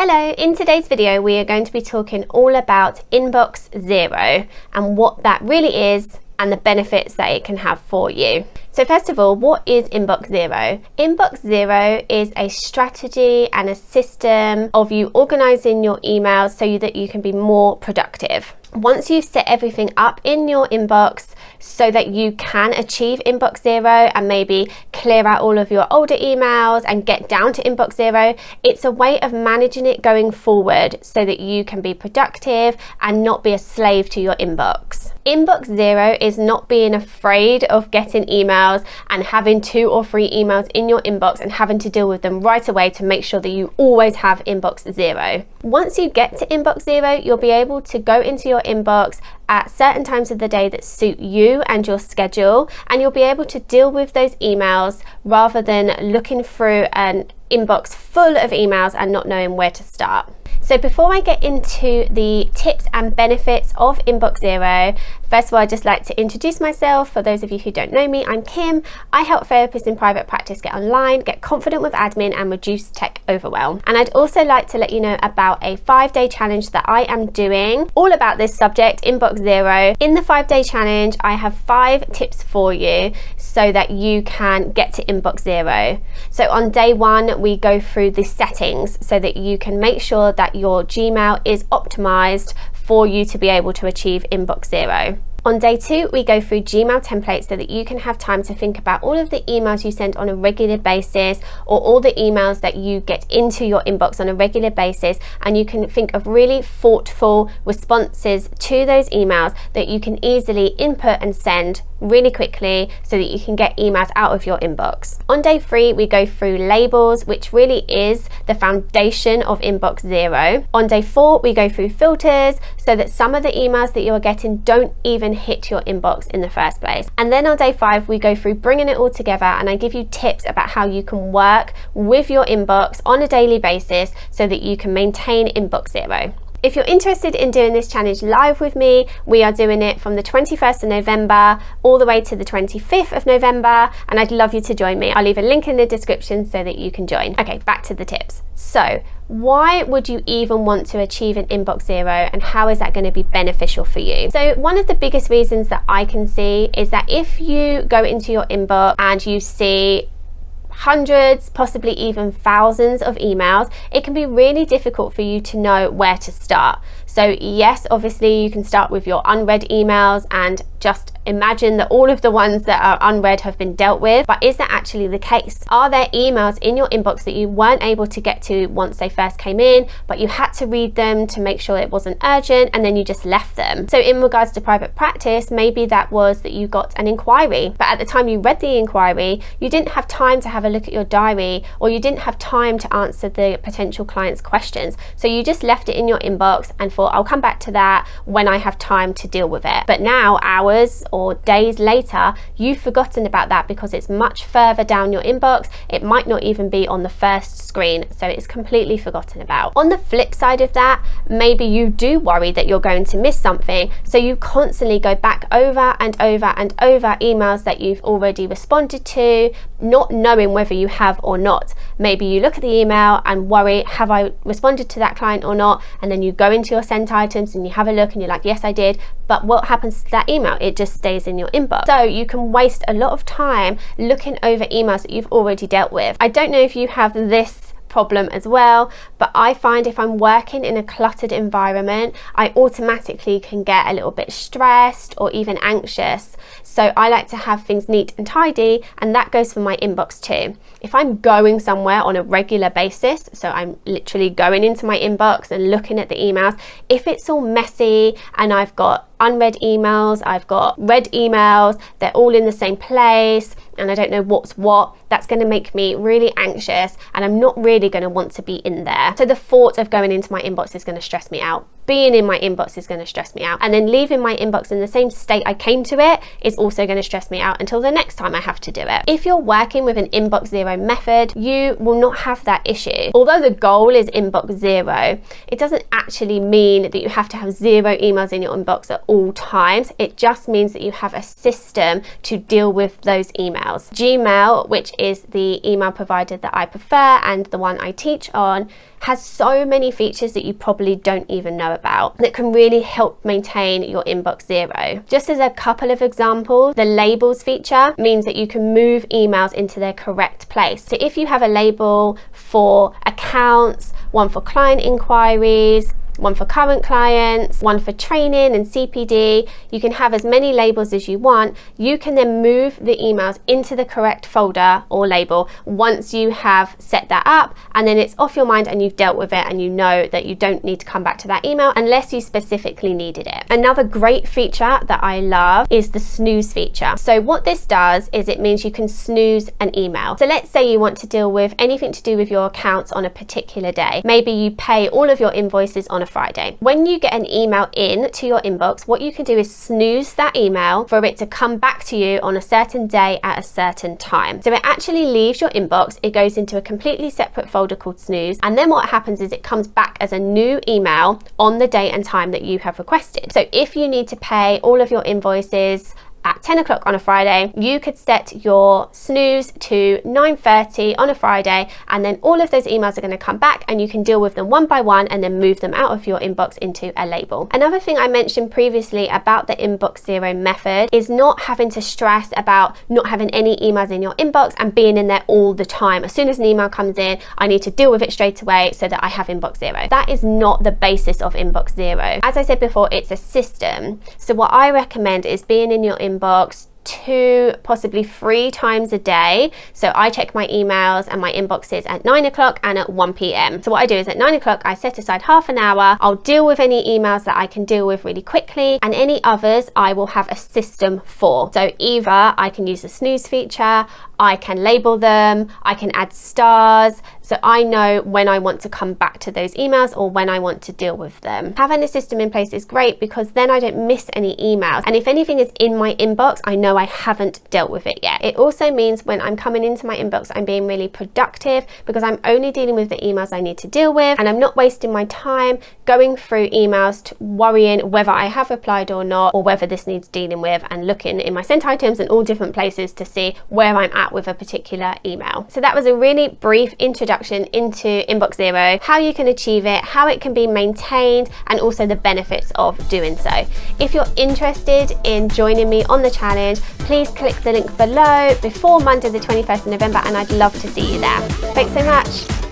Hello, in today's video we are going to be talking all about Inbox Zero and what that really is and the benefits that it can have for you. So first of all, what is Inbox Zero? Inbox Zero is a strategy and a system of you organising your emails so that you can be more productive. Once you've set everything up in your inbox so that you can achieve Inbox Zero and maybe clear out all of your older emails and get down to Inbox Zero, it's a way of managing it going forward so that you can be productive and not be a slave to your inbox. Inbox Zero is not being afraid of getting emails and having 2 or 3 emails in your inbox and having to deal with them right away to make sure that you always have Inbox Zero. Once you get to Inbox Zero, you'll be able to go into your inbox at certain times of the day that suit you and your schedule, and you'll be able to deal with those emails rather than looking through an inbox full of emails and not knowing where to start. So before I get into the tips and benefits of Inbox Zero, first of all, I'd just like to introduce myself. For those of you who don't know me, I'm Kim. I help therapists in private practice get online, get confident with admin and reduce tech overwhelm. And I'd also like to let you know about a 5-day challenge that I am doing all about this subject, Inbox Zero. In the 5-day challenge, I have 5 tips for you so that you can get to Inbox Zero. So on day 1, we go through the settings so that you can make sure that your Gmail is optimized for you to be able to achieve Inbox Zero. On day 2, we go through Gmail templates so that you can have time to think about all of the emails you send on a regular basis or all the emails that you get into your inbox on a regular basis, and you can think of really thoughtful responses to those emails that you can easily input and send really quickly so that you can get emails out of your inbox. On day 3, we go through labels, which really is the foundation of Inbox Zero. On day 4, we go through filters so that some of the emails that you are getting don't even hit your inbox in the first place. And then on day 5, we go through bringing it all together, and I give you tips about how you can work with your inbox on a daily basis so that you can maintain Inbox Zero. If you're interested in doing this challenge live with me, we are doing it from the 21st of November all the way to the 25th of November, and I'd love you to join me. I'll leave a link in the description so that you can join. Okay, back to the tips. So, why would you even want to achieve an Inbox Zero, and how is that going to be beneficial for you? So one of the biggest reasons that I can see is that if you go into your inbox and you see hundreds, possibly even thousands of emails, it can be really difficult for you to know where to start. So yes, obviously you can start with your unread emails and just imagine that all of the ones that are unread have been dealt with, but is that actually the case? Are there emails in your inbox that you weren't able to get to once they first came in, but you had to read them to make sure it wasn't urgent and then you just left them? So in regards to private practice, maybe that was that you got an inquiry, but at the time you read the inquiry, you didn't have time to have a look at your diary, or you didn't have time to answer the potential client's questions. So you just left it in your inbox and thought, I'll come back to that when I have time to deal with it. But now, hours or days later, you've forgotten about that because it's much further down your inbox. It might not even be on the first screen, so it's completely forgotten about. On the flip side of that, maybe you do worry that you're going to miss something, so you constantly go back over and over and over emails that you've already responded to, not knowing whether you have or not. Maybe you look at the email and worry, have I responded to that client or not? And then you go into your sent items and you have a look and you're like, yes, I did. But what happens to that email? It just stays in your inbox. So you can waste a lot of time looking over emails that you've already dealt with. I don't know if you have this problem as well, but I find if I'm working in a cluttered environment, I automatically can get a little bit stressed or even anxious. So I like to have things neat and tidy, and that goes for my inbox too. If I'm going somewhere on a regular basis, so I'm literally going into my inbox and looking at the emails, if it's all messy and I've got unread emails, I've got read emails, they're all in the same place and I don't know what's what, that's going to make me really anxious and I'm not really going to want to be in there. So the thought of going into my inbox is going to stress me out. Being in my inbox is going to stress me out, and then leaving my inbox in the same state I came to it is also going to stress me out until the next time I have to do it. If you're working with an Inbox Zero method, you will not have that issue. Although the goal is Inbox Zero, it doesn't actually mean that you have to have 0 emails in your inbox at all times. It just means that you have a system to deal with those emails. Gmail, which is the email provider that I prefer and the one I teach on, has so many features that you probably don't even know about that can really help maintain your inbox zero. Just as a couple of examples, the labels feature means that you can move emails into their correct place. So if you have a label for accounts, one for client inquiries, one for current clients, one for training and CPD, you can have as many labels as you want. You can then move the emails into the correct folder or label once you have set that up, and then it's off your mind and you've dealt with it and you know that you don't need to come back to that email unless you specifically needed it. Another great feature that I love is the snooze feature. So what this does is it means you can snooze an email. So let's say you want to deal with anything to do with your accounts on a particular day. Maybe you pay all of your invoices on a Friday. When you get an email in to your inbox, what you can do is snooze that email for it to come back to you on a certain day at a certain time. So it actually leaves your inbox, it goes into a completely separate folder called snooze, and then what happens is it comes back as a new email on the date and time that you have requested. So if you need to pay all of your invoices at 10 o'clock on a Friday, you could set your snooze to 9:30 on a Friday, and then all of those emails are going to come back and you can deal with them one by one and then move them out of your inbox into a label. Another thing I mentioned previously about the inbox zero method is not having to stress about not having any emails in your inbox and being in there all the time. As soon as an email comes in, I need to deal with it straight away so that I have inbox zero. That is not the basis of inbox zero. As I said before, it's a system. So what I recommend is being in your inbox 2, possibly 3 times a day. So I check my emails and my inboxes at 9 o'clock and at 1 p.m. So what I do is at 9 o'clock, I set aside half an hour. I'll deal with any emails that I can deal with really quickly, and any others I will have a system for. So either I can use the snooze feature, I can label them, I can add stars, so I know when I want to come back to those emails or when I want to deal with them. Having a system in place is great because then I don't miss any emails, and if anything is in my inbox, I know I haven't dealt with it yet. It also means when I'm coming into my inbox, I'm being really productive because I'm only dealing with the emails I need to deal with, and I'm not wasting my time going through emails worrying whether I have replied or not, or whether this needs dealing with, and looking in my sent items and all different places to see where I'm at with a particular email. So that was a really brief introduction into Inbox Zero, how you can achieve it, how it can be maintained, and also the benefits of doing so. If you're interested in joining me on the challenge, please click the link below before Monday the 21st of November, and I'd love to see you there. Thanks so much.